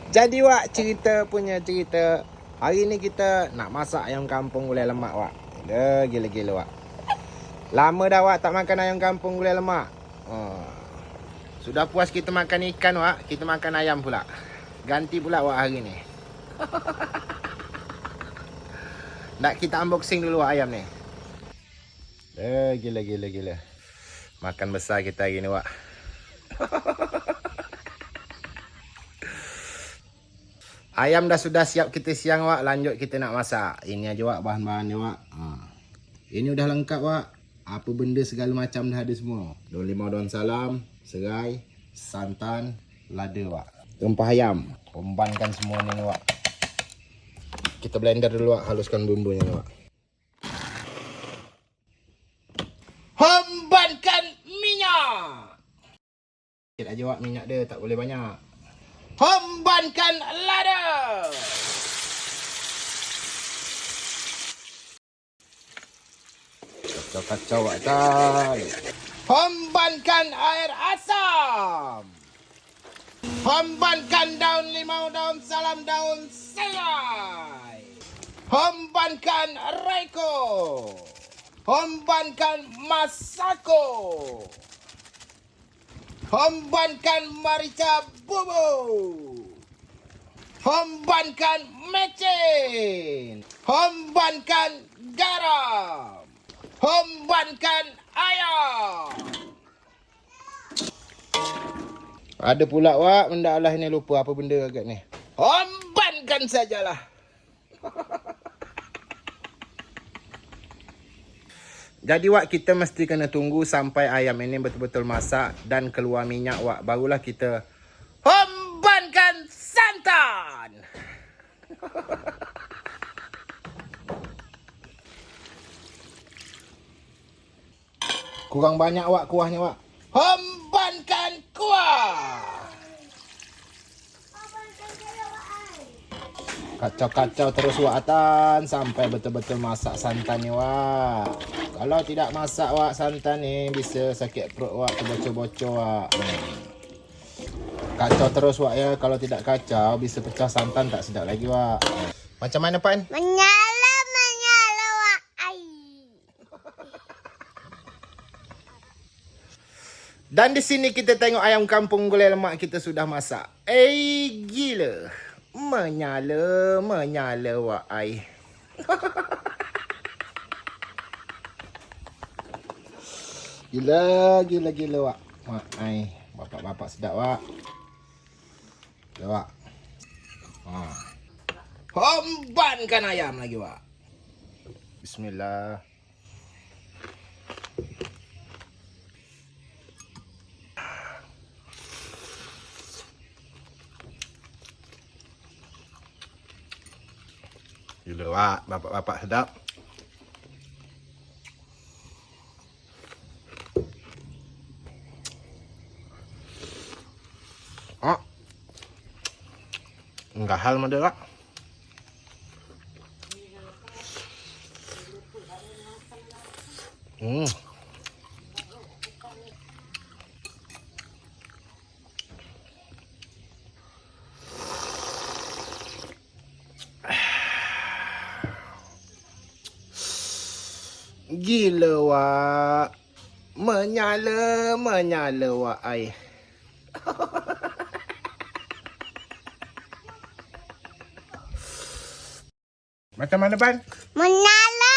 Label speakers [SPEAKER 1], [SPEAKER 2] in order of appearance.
[SPEAKER 1] Jadi Wak, cerita. Hari ni kita nak masak ayam kampung gulai lemak Wak. Gila-gila Wak. Lama dah Wak tak makan ayam kampung gulai lemak. Sudah puas kita makan ikan Wak, kita makan ayam pula. Ganti pula Wak hari ni. Nak kita unboxing dulu Wak ayam ni. Gila. Makan besar kita hari ni Wak. Ayam dah sudah siap kita siang Wak. Lanjut kita nak masak. Ini aja Wak bahan-bahannya Wak. Ini udah lengkap Wak. Apa benda segala macam dah ada semua. Daun limau, daun salam, serai, santan, lada Wak. Rempah ayam. Kombankan semua ni Wak. Kita blender dulu Wak. Haluskan bumbunya Wak. Hombankan minyak. Sikit aja Wak minyak dia. Tak boleh banyak. Hombankan lada. Kacau Wak Tan. Hombankan air asam. Hombankan daun limau, daun salam, daun serai. Hombankan reko. Hombankan masako. Hombankan marica bubuk. Hombankan mecin. Hombankan garam. Hombankan ayam. Ada pula Wak, benda Allah ni lupa apa benda agak ni. Hombankan sajalah. Jadi Wak, kita mesti kena tunggu sampai ayam ini betul-betul masak dan keluar minyak Wak. Barulah kita hombankan santan. Kurang banyak Wak kuahnya Wak. Hombankan kuah. Kacau-kacau terus Wak Tan sampai betul-betul masak santannya Wak. Kalau tidak masak Wak santan ni bisa sakit perut Wak, bocor-bocor Wak. Kacau terus Wak ya. Kalau tidak kacau bisa pecah santan, tak sedap lagi Wak. Macam mana Pan?
[SPEAKER 2] Menyala Wak. Ai.
[SPEAKER 1] Dan di sini kita tengok ayam kampung gulai lemak kita sudah masak. Gila. Menyala Wak ai. Gila Wak. Wak ai. Bapak-bapak sedap Wak. Ya Wak. Hombankan ayam lagi Wak. Bismillah. Gila Wak, bapak-bapak sedap. Enggak hal mada Wak. Gila Wak. Menyala Wak ai. Macam mana Pan?
[SPEAKER 2] Menyala